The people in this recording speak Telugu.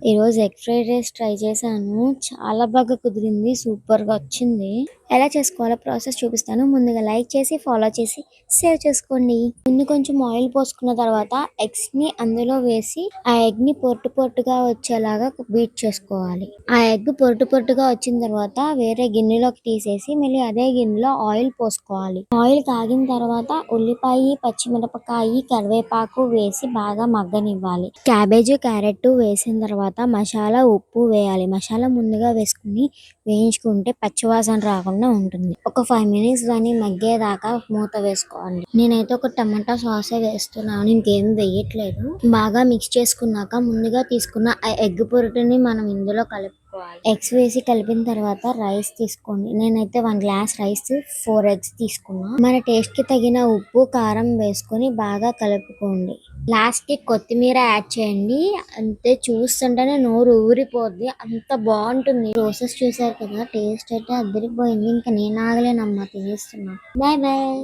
ఈరోజు ఎగ్ ఫ్రైడ్ రైస్ ట్రై చేశాను. చాలా బాగా కుదిరింది. సూపర్‌గా వచ్చింది. ఎలా చేసుకోవాలో ప్రాసెస్ చూపిస్తాను. ముందుగా లైక్ చేసి, ఫాలో చేసి, సేవ్ చేసుకోండి. ముందు కొంచెం ఆయిల్ పోసుకున్న తర్వాత ఎగ్స్‌ని అందులో వేసి, ఆ ఎగ్‌ని పొట్టు వచ్చేలాగా బీట్ చేసుకోవాలి. ఆ ఎగ్ పొట్టుగా వచ్చిన తర్వాత వేరే గిన్నెలోకి తీసేసి, మళ్ళీ అదే గిన్నెలో ఆయిల్ పోసుకోవాలి. ఆయిల్ కాగిన తర్వాత ఉల్లిపాయ, పచ్చిమిరపకాయ, కరివేపాకు వేసి బాగా మగ్గనివ్వాలి. క్యాబేజీ, క్యారెట్ వేసిన తర్వాత మసాలా, ఉప్పు వేయాలి. మసాలా ముందుగా వేసుకుని వేయించుకుంటే పచ్చివాసన రాకుండా ఉంటుంది. ఒక 5 మినిట్స్ దాన్ని మగ్గేదాకా మూత వేసుకోవాలి. నేనైతే ఒక టమాటా సాసే వేస్తున్నాను. ఇంకేం వేయట్లేదు. బాగా మిక్స్ చేసుకున్నాక ముందుగా తీసుకున్న ఆ ఎగ్ పొట్టుని మనం ఇందులో కలుపుకోవాలి. ఎగ్స్ వేసి కలిపిన తర్వాత రైస్ తీసుకోండి. నేనైతే 1 గ్లాస్ రైస్ 4 ఎగ్స్ తీసుకున్నా. మన టేస్ట్ కి తగిన ఉప్పు, కారం వేసుకొని బాగా కలుపుకోండి. లాస్ట్ కి కొత్తిమీర యాడ్ చేయండి. అంతే, చూస్తుంటేనే నోరు ఊరిపోద్ది. అంత బాగుంటుంది. ప్రాసెస్ చూసారు కదా, టేస్ట్ అయితే అదిరిపోయింది. ఇంకా నేను ఆగలేనమ్మా, తినేస్తున్నా. Bye bye.